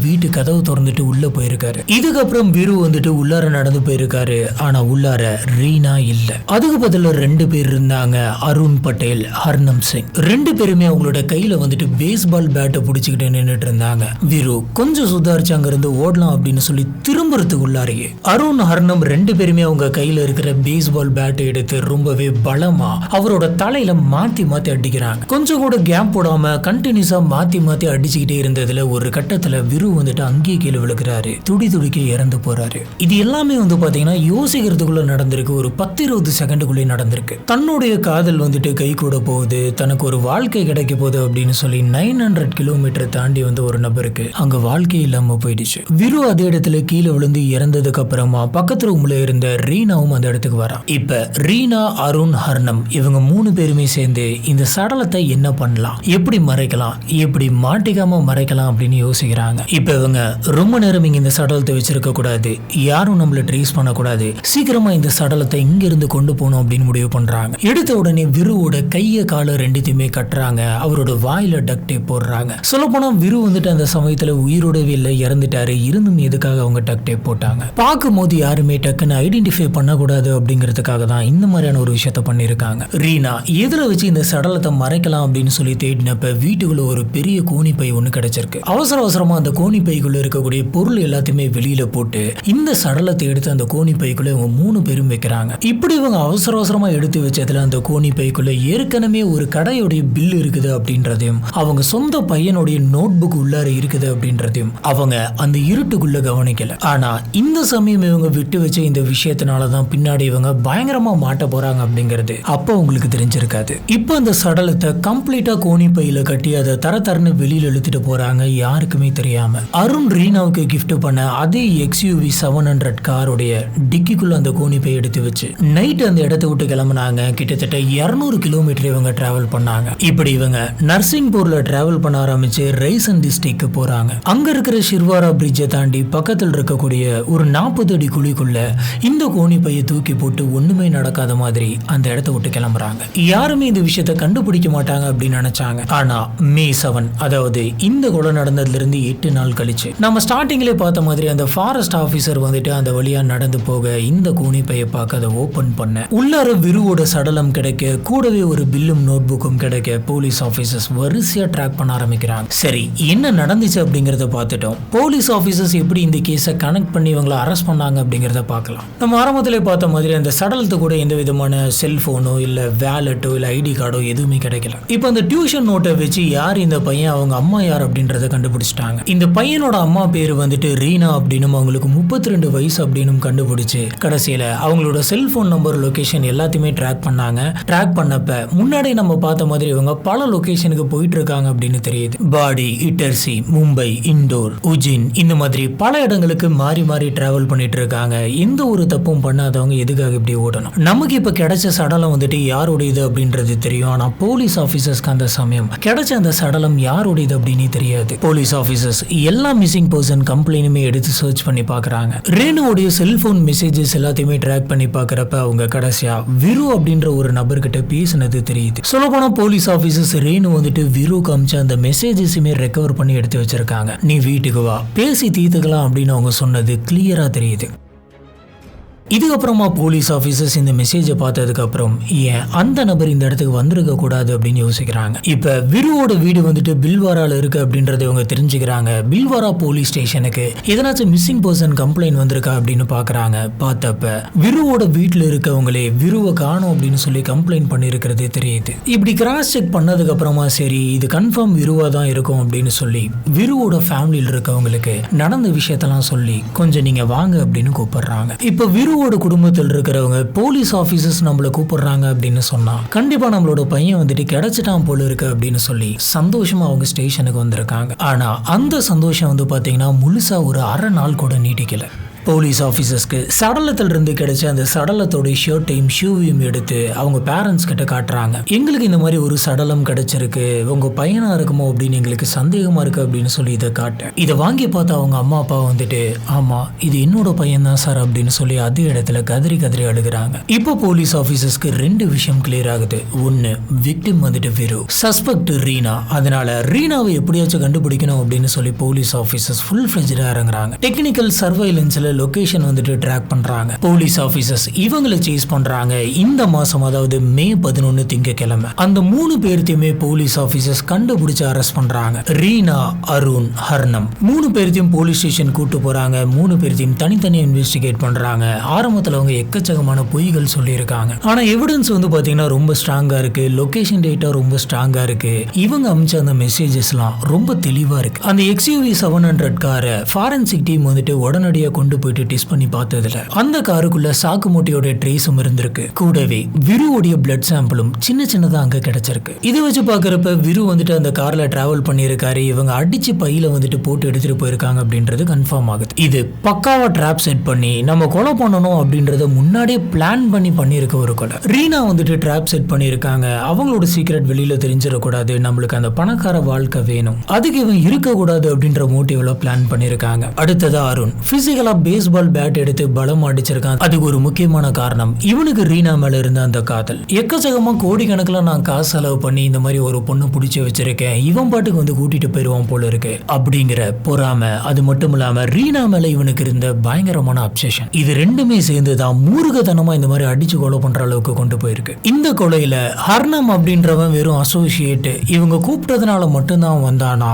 S1: வீட்டு கதவு திறந்துட்டு உள்ள போயிருக்காரு. இதுக்கப்புறம் விரு வந்துட்டு உள்ளார நடந்து போயிருக்காரு. ஆனா உள்ளார ரீனா இல்ல. அதுக்கு பதிலா 2 பேர் இருந்தாங்க, அருண் பட்டேல், ஹர்னம் சிங். 2 பேருமே அவங்களோட கையில வந்துட்டு பேஸ்பால் பேட்டை பிடிச்சிக்கிட்டு நின்றுட்டு இருந்தாங்க. விரு கொஞ்சம் சுதாரிச்சு அங்க இருந்து ஓடலாம் அப்படின்னு சொல்லி திரும்புறதுக்கு உள்ளாரையே அருண், ஹர்னம் 2 பேருமே அவங்க கையில இருக்கிற பேஸ்பால் பேட்டை எடுத்து ரொம்பவே பலமா அவரோட தலையில மாத்தி மாத்தி அடிக்கிறாங்க. கொஞ்சம் கூட கேப் போடாம கண்டினியூஸா மாத்தி மாத்தி அடிச்சுக்கிட்டே இருந்ததுல ஒரு கட்டத்துல விரு வந்துட்டு அங்கேயே கீழே விழுக்கிறாரு. துடி துடிக்க இறந்து போறாரு. இது எல்லாமே வந்து பாத்தீங்கன்னா யோசிக்கிறதுக்குள்ள நடந்திருக்கு. ஒரு 10-20 செகண்டுக்குள்ளே நடந்திருக்கு. தன்னுடைய காதல் வந்துட்டு கை கூட போகுது, தனக்கு ஒரு வாழ்க்கை கிடைக்க போகுது அப்படின்னு சொல்லி 900 கிலோமீட்டர் தாண்டி வந்து ஒரு நபருக்கு அங்க வாழ்க்கை இல்லாம போயிடுச்சு. விரு அதே இடத்துல கீழே விழுந்து இறந்ததுக்கு அப்புறமா பக்கத்து ரூம்ல இருந்த ரீனாவும் அந்த இடத்துக்கு வரா. இப்ப ரீனா, அருண், ஹர்னம் இவங்க 3 பேருமே சேர்ந்து இந்த சடலத்தை என்ன பண்ணலாம், எப்படி மறைக்கலாம், எப்படி மாட்டிக்காம மறைக்கலாம் அப்படின்னு யோசிக்கிறாங்க. இப்ப இவங்க ரொம்ப நேரம் இங்க இந்த சடலத்தை வச்சிருக்க கூடாது, யாரும் நம்மள ட்ரேஸ் பண்ணக்கூடாது, சீக்கிரமா இந்த சடலத்தை இங்க இருந்து கொண்டு போகணும் அப்படின்னு முடிவு பண்றாங்க. எடுத்த உடனே விருவோட கைய கால ரெண்டுத்தையுமே கட்டுறாங்க. அவரோட வாயில டக்ட் டேப் போடுறாங்க. சொல்ல போனா விரு வந்துட்டு அந்த சமயத்துல உயிரோடவே இல்லை, இறந்துட்டாரு. இருந்தும் எதுக்காக அவங்க டக்ட் டேப் போட்டாங்க? பார்க்கும் போது யாருமே டக்குன்னு ஐடென்டிஃபை பண்ணக்கூடாது அப்படிங்கிறதுக்காக தான் இந்த மாதிரியான ஒரு விஷயத்த பண்ணிருக்காங்க. ரீனா எதுல வச்சு இந்த சடலத்தை மறைக்கலாம் அப்படின்னு சொல்லி தேடினப்ப வீட்டுக்குள்ள ஒரு பெரிய கோணி பை ஒண்ணு கிடைச்சிருக்கு. அவசர அவசரமா அந்த கோணி பைக்குள்ள இருக்கக்கூடிய பொருள் எல்லாத்தையுமே வெளியில போட்டு இந்த சடலத்தை எடுத்து அந்த கோணி பைக்குள்ள இவங்க 3 பேரும் வைக்கிறாங்க. இப்படி இவங்க அவசர அவசரமா எடுத்து வச்சதுல அந்த கோணி பைக்குள்ள ஏற்கனவே ஒரு கடையோடைய பில் இருக்குது அப்படின்றதையும் அவங்க சொந்த பையனுடைய நோட் புக் உள்ளார இருக்குது அப்படின்றதையும் அவங்க அந்த இருட்டுக்குள்ள கவனிக்கல. ஆனா இந்த சமயம் இவங்க விட்டு வச்ச இந்த விஷயத்தினாலதான் பின்னாடி இவங்க பயங்கரமா மாட்ட போறாங்க அப்படிங்கிறது அப்ப உங்களுக்கு தெரிஞ்சிருக்காது. இப்ப அந்த சடலத்தை கம்ப்ளீட்டா கோணி பையில கட்டி அதை தரன்னு வெளியில இழுத்துட்டு போறாங்க. யாருக்குமே தெரியாம அருண் ரீனாவுக்கு கிஃப்ட் பண்ண அதே XUV 700 காரோடைய டிக்கிக்குள்ள அந்த கோணி பை எடுத்து வச்சு நைட் அந்த இடத்தை விட்டு கிளம்புனாங்க. கிட்டத்தட்ட 200 கிலோமீட்டர் இவங்க டிராவல் பண்ணாங்க. இப்படி இவங்க நர்சிங்பூர்ல டிராவல் பண்ண ஆரம்பிச்சு ரைசன் டிஸ்ட்ரிக்ட் போறாங்க. அங்க இருக்கிற ஷிர்வாரா பிரிட்ஜை தாண்டி பக்கத்தில் இருக்கக்கூடிய ஒரு 40 அடி குழிக்குள்ள இந்த கோணி பையை தூக்கி போட்டு ஒண்ணுமே நடக்காத மாதிரி அந்த இடத்தை விட்டு கிளம்புறாங்க. யாருமே இந்த விஷயத்தை கண்டுபிடிக்க மாட்டாங்க அப்படின்னு நினைச்சாங்க. ஆனா மே 7, அதாவது இந்த கொலை நடந்ததுல இருந்து 8 நாள் கழிச்சு நம்ம ஸ்டார்டிங்லேயே பார்த்த மாதிரி அந்த ஃபாரஸ்ட் ஆஃபீஸர் வந்துட்டு அந்த வழியா நடந்து போக இந்த கோணி பையை பார்க்க அதை ஓபன் பண்ண உள்ளார விருவோட சடலம் கிடைக்க, கூடவே ஒரு பில்லும் நோட் புக்கும் கிடைக்க போலீஸ் ஆஃபீஸர்ஸ் வரிசையா ட்ராக் பண்ண ஆரம்பிக்கிறாங்க. சரி, என்ன நடந்துச்சு அப்படிங்கறத பார்த்துட்டோம். போலீஸ் ஆஃபீஸர்ஸ் எப்படி இந்த கேஸை கனெக்ட் பண்ணி இவங்களை அரெஸ்ட் பண்ணாங்க அப்படிங்கறத பார்க்கலாம். நம்ம ஆரம்பத்திலே பார்த்த மாதிரி அந்த சடலத்து கூட எந்த விதமான செல்போனோ இல்ல வேலட்டோ இல்ல ஐடி கார்டோ எதுவுமே கிடைக்கல. இப்போ அந்த டியூஷன் நோட்டை வச்சு யார் இந்த பையன், அவங்க அம்மா யார் அப்படின்றத கண்டுபிடிச்சிட்டாங்க. இந்த பையனோட அம்மா பேரு வந்துட்டு ரீனா அப்படின்னு, அவங்களுக்கு 32 வயசு அப்படின்னு கண்டுபிடிச்சு கடைசியில அவங்களோட செல்போன் நம்பர் லொகேஷன் எல்லாத்தையுமே ட்ராக் பண்ணாங்க. ட்ராக் பண்ணப்ப முன்னாடி நம்ம பார்த்த மாதிரி இவங்க பல லொகேஷனுக்கு போயிட்டு இருக்காங்க அப்படின்னு தெரியுது. பாடி, இட்டர்சி, மும்பை, இண்டோர், உஜின், இந்த மாதிரி பல இடங்களுக்கு மாறி மாறி டிராவல் பண்ணிட்டு இருக்காங்க. எந்த ஒரு தப்பும் பண்ணாதவங்க எதுக்காக இப்படி ஓடணும்? நமக்கு இப்ப கிடைச்ச சடலம் வந்துட்டு யாருடையது அப்படின்றது தெரியும். ஆனா போலீஸ் ஆபீசர்ஸ்க்கு அந்த சமயம் கிடைச்ச அந்த சடலம் யாருடையது அப்படின்னு தெரியாது. போலீஸ் ஆபீசர்ஸ் எல்லா மிஸ்ஸிங் பர்சன் கம்ப்ளைனுமே எடுத்து சர்ச் பண்ணி பாக்குறாங்க. ரேணுவோடைய செல்போன் மெசேஜஸ் எல்லாத்தையுமே ட்ராக் பண்ணி பாக்குறப்ப அவங்க கடைசியா விரு அப்படின்ற ஒரு நபர்கிட்ட பேசினது தெரியுது. சொல்ல போனா போலீஸ் ஆபீசர்ஸ் ரேணு வந்துட்டு விரு காமிச்ச அந்த மெசேஜஸுமே ரெக்கவர் பண்ணி எடுத்து வச்சிருக்காங்க. நீ வீட்டுக்கு வா, பேசி தீர்த்துக்கலாம் அப்படின்னு அவங்க சொன்னது கிளியரா தெரியுது. இதுக்கப்புறமா போலீஸ் ஆஃபீஸர்ஸ் இந்த மெசேஜை பார்த்ததுக்கு அப்புறம் ஏன் அந்த நபர் இந்த இடத்துக்கு வந்திருக்க கூடாது அப்படின்னு யோசிக்கிறாங்க. இப்ப விருவோட வீடு வந்துட்டு பில்வாரால இருக்கு அப்படின்றத இவங்க தெரிஞ்சுக்கிறாங்க. பில்வாரா போலீஸ் ஸ்டேஷனுக்கு எதனாச்சும் மிஸ்ஸிங் பர்சன் கம்ப்ளைண்ட் வந்திருக்கா அப்படின்னு பாக்குறாங்க. பார்த்தப்ப விருவோட வீட்டுல இருக்கவங்களே விருவை காணும் அப்படின்னு சொல்லி கம்ப்ளைண்ட் பண்ணிருக்கிறது தெரியுது. இப்படி கிராஸ் செக் பண்ணதுக்கு அப்புறமா சரி இது கன்ஃபார்ம் விருவா தான் இருக்கும் அப்படின்னு சொல்லி விருவோட ஃபேமிலியில் இருக்கவங்களுக்கு நடந்த விஷயத்தெல்லாம் சொல்லி கொஞ்சம் நீங்க வாங்க அப்படின்னு கூப்பிடுறாங்க. இப்ப விருவோட குடும்பத்தில் இருக்கிறவங்க போலீஸ் ஆபீசர்ஸ் நம்மள கூப்பிடுறாங்க அப்படின்னு சொன்னா கண்டிப்பா நம்மளோட பையன் வந்துட்டு கிடைச்சிட்டான் போல இருக்கு அப்படின்னு சொல்லி சந்தோஷமா அவங்க ஸ்டேஷனுக்கு வந்திருக்காங்க. ஆனா அந்த சந்தோஷம் வந்து பாத்தீங்கன்னா முழுசா ஒரு அரை நாள் கூட நீட்டிக்கல. போலீஸ் ஆஃபீஸர்ஸ்க்கு சடலத்தில் இருந்து கிடைச்ச அந்த சடலத்தோட ஷர்ட்டையும் ஷூவையும் எடுத்து அவங்க பேரண்ட்ஸ் கிட்ட காட்டுறாங்க. எங்களுக்கு இந்த மாதிரி ஒரு சடலம் கிடைச்சிருக்கு, உங்க பையனா இருக்குமோ அப்படின்னு எங்களுக்கு சந்தேகமா இருக்கு அப்படின்னு சொல்லி இதை காட்டேன். இதை வாங்கி பார்த்தா அவங்க அம்மா அப்பா வந்துட்டு ஆமா இது என்னோட பையன் தான் சார் அப்படின்னு சொல்லி அதே இடத்துல கதறி கதறி அழுகுறாங்க. இப்போ போலீஸ் ஆஃபீஸர்ஸ்க்கு 2 விஷயம் கிளியர் ஆகுது. ஒன்னு, விக்டிம் வந்துட்டு விரு, சஸ்பெக்ட் ரீனா. அதனால ரீனாவை எப்படியாச்சும் கண்டுபிடிக்கணும் அப்படின்னு சொல்லி போலீஸ் ஆஃபீஸர்ஸ் ஃபுல் ஃபிளெஜ்டா இறங்குறாங்க. டெக்னிக்கல் சர்வைலன்ஸ்ல லொகேஷன் வந்துட்டு ட்ராக் பண்றாங்க. போலீஸ் ஆபீசர்ஸ் இவங்களை சேஸ் பண்றாங்க. இந்த மாசம் அதாவது மே 11 திங்கட்கிழமை அந்த 3 பேர்த்தையுமே போலீஸ் ஆபீசர்ஸ் கண்டுபிடிச்சு அரெஸ்ட் பண்றாங்க. ரீனா, அருண், ஹர்னம் 3 பேர்த்தையும் போலீஸ் ஸ்டேஷன் கூட்டு போறாங்க. 3 பேர்த்தையும் தனித்தனியா இன்வெஸ்டிகேட் பண்றாங்க. ஆரம்பத்துல அவங்க எக்கச்சக்கமான பொய்கள் சொல்லியிருக்காங்க. ஆனா எவிடன்ஸ் வந்து பாத்தீங்கன்னா ரொம்ப ஸ்ட்ராங்கா இருக்கு. லொகேஷன் டேட்டா ரொம்ப ஸ்ட்ராங்கா இருக்கு. இவங்க அமிச்ச அந்த மெசேஜஸ்லாம் ரொம்ப தெளிவா இருக்கு. அந்த XUV 700 காரை ஃபாரன்சிக் டீம் வந்துட்டு உடனடியாக கொண்டு போயிட்டு டெஸ்ட் பண்ணி பார்த்ததுல அந்த காருக்குள்ள சாக்குமூட்டியோட ட்ரேஸும் இருந்திருக்கு. கூடவே விருவோடைய பிளட் சாம்பிளும் சின்ன சின்னதா அங்க கிடைச்சிருக்கு. இதை வச்சு பாக்குறப்ப விரு வந்துட்டு அந்த கார்ல டிராவல் பண்ணியிருக்காரு. இவங்க அடிச்சு பையில வந்துட்டு போட்டு எடுத்துட்டு போயிருக்காங்க அப்படின்றது கன்ஃபார்ம் ஆகுது. இது பக்காவா ட்ராப் செட் பண்ணி நம்ம கொலை பண்ணணும் அப்படின்றத முன்னாடியே பிளான் பண்ணி பண்ணியிருக்க ஒரு கொலை. ரீனா வந்துட்டு ட்ராப் செட் பண்ணியிருக்காங்க. அவங்களோட சீக்ரெட் வெளியில தெரிஞ்சிடக்கூடாது, நம்மளுக்கு அந்த பணக்கார வாழ்க்கை வேணும், அதுக்கு இவன் இருக்கக்கூடாது அப்படின்ற மோட்டிவ்ல பிளான் பண்ணியிருக்காங்க. அடுத்ததா அருண் பிசிக்கலா பேஸ்பால் பேட் எடுத்து பலம் அடிச்சிருக்கான். அதுக்கு ஒரு முக்கியமான காரணம் இவனுக்கு ரீனா மேல இருந்த அந்த காதல். எக்கச்சக்கமா கோடிக்கணக்கில் நான் காசு செலவு பண்ணி இந்த மாதிரி ஒரு பொண்ணு பிடிச்சி வச்சிருக்கேன், இவன் பாட்டுக்கு வந்து கூட்டிட்டு போயிருவான் போல இருக்கு அப்படிங்கிற பொறாம. அது மட்டும் இல்லாம ரீனா மேல இவனுக்கு இருந்த பயங்கரமான அப்சஷன். இது ரெண்டுமே சேர்ந்துதான் மூர்க்கத்தனமா இந்த மாதிரி அடிச்சு கொலை பண்ற அளவுக்கு கொண்டு போயிருக்கு. இந்த கொலையில ஹர்னம் அப்படின்றவன் வெறும் அசோசியேட். இவங்க கூப்பிட்டதுனால மட்டும்தான் வந்தானா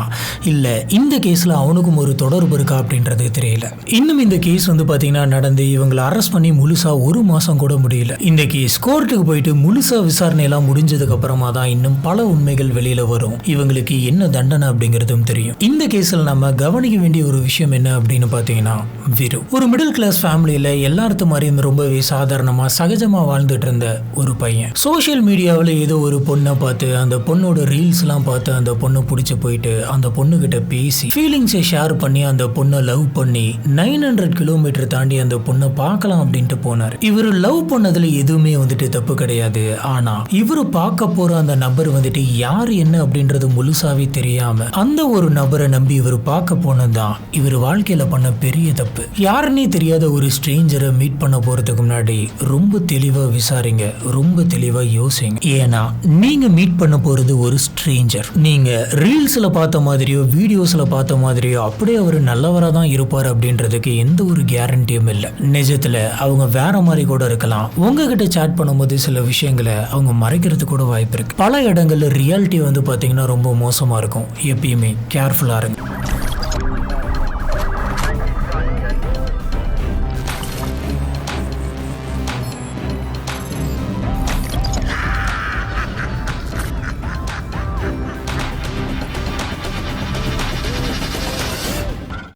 S1: இல்ல இந்த கேஸ்ல அவனுக்கும் ஒரு தொடர்பு இருக்கா அப்படின்றது தெரியல. இன்னும் இந்த கேஸ் வந்து பாத்தீங்கன்னா நடந்து இவங்களை அரெஸ்ட் பண்ணி முழுசா 1 மாசம் கூட முடியல. இந்த கேஸ் கோர்ட்டுக்கு போயிட்டு முழுசா விசாரணை எல்லாம் முடிஞ்சதுக்கு அப்புறமா தான் இன்னும் பல உண்மைகள் வெளியில வரும். இவங்களுக்கு என்ன தண்டனை அப்படிங்கிறதும் தெரியும். இந்த கேஸ்ல நம்ம கவனிக்க வேண்டிய ஒரு விஷயம் என்ன அப்படின்னு பாத்தீங்கன்னா விரு ஒரு மிடில் கிளாஸ் ஃபேமிலியில எல்லாத்து மாதிரியும் ரொம்பவே சாதாரணமா சகஜமா வாழ்ந்துட்டு இருந்த ஒரு பையன். சோசியல் மீடியாவில் ஏதோ ஒரு பொண்ணை பார்த்து அந்த பொண்ணோட ரீல்ஸ் எல்லாம் பார்த்து அந்த பொண்ணை பிடிச்சி போயிட்டு அந்த பொண்ணு கிட்ட பேசி ஃபீலிங்ஸை ஷேர் பண்ணி அந்த பொண்ணை லவ் பண்ணி 900 கிலோமீட்டர் தாண்டி அந்த பொண்ணை பார்க்கலாம் அப்படின்ட்டு போனார். இவர் லவ் பண்ணதுல எதுவுமே வந்துட்டு தப்பு கிடையாது. ஆனா இவரு பார்க்க போற அந்த நபர் வந்துட்டு யாரு என்ன அப்படின்றது முழுசாவே தெரியாம அந்த ஒரு நபரை நம்பி இவர் பார்க்க போனதுதான் இவர் வாழ்க்கையில பண்ண பெரிய தப்பு. யாருன்னே தெரியாத ஒரு ஸ்ட்ரேஞ்சரை மீட் பண்ண போறதுக்கு முன்னாடி ரொம்ப தெளிவா விசாரிங்க, ரொம்ப தெளிவா யோசிங்க. ஏன்னா நீங்க மீட் பண்ண போறது ஒரு ஸ்ட்ரேஞ்சர். நீங்க ரீல்ஸ்ல பார்த்த மாதிரியோ வீடியோஸ்ல பார்த்த மாதிரியோ அப்படியே அவர் நல்லவரா தான் இருப்பார் அப்படின்றதுக்கு எந்த ஒரு கேரண்டியும் இல்லை. நிஜத்துல அவங்க வேற மாதிரி கூட இருக்கலாம். உங்ககிட்ட சாட் பண்ணும்போது சில விஷயங்களை அவங்க மறைக்கிறது கூட வாய்ப்பு இருக்கு. பல இடங்கள்ல ரியாலிட்டி வந்து பாத்தீங்கன்னா ரொம்ப மோசமா இருக்கும். எப்பயுமே கேர்ஃபுல்லா இருங்க.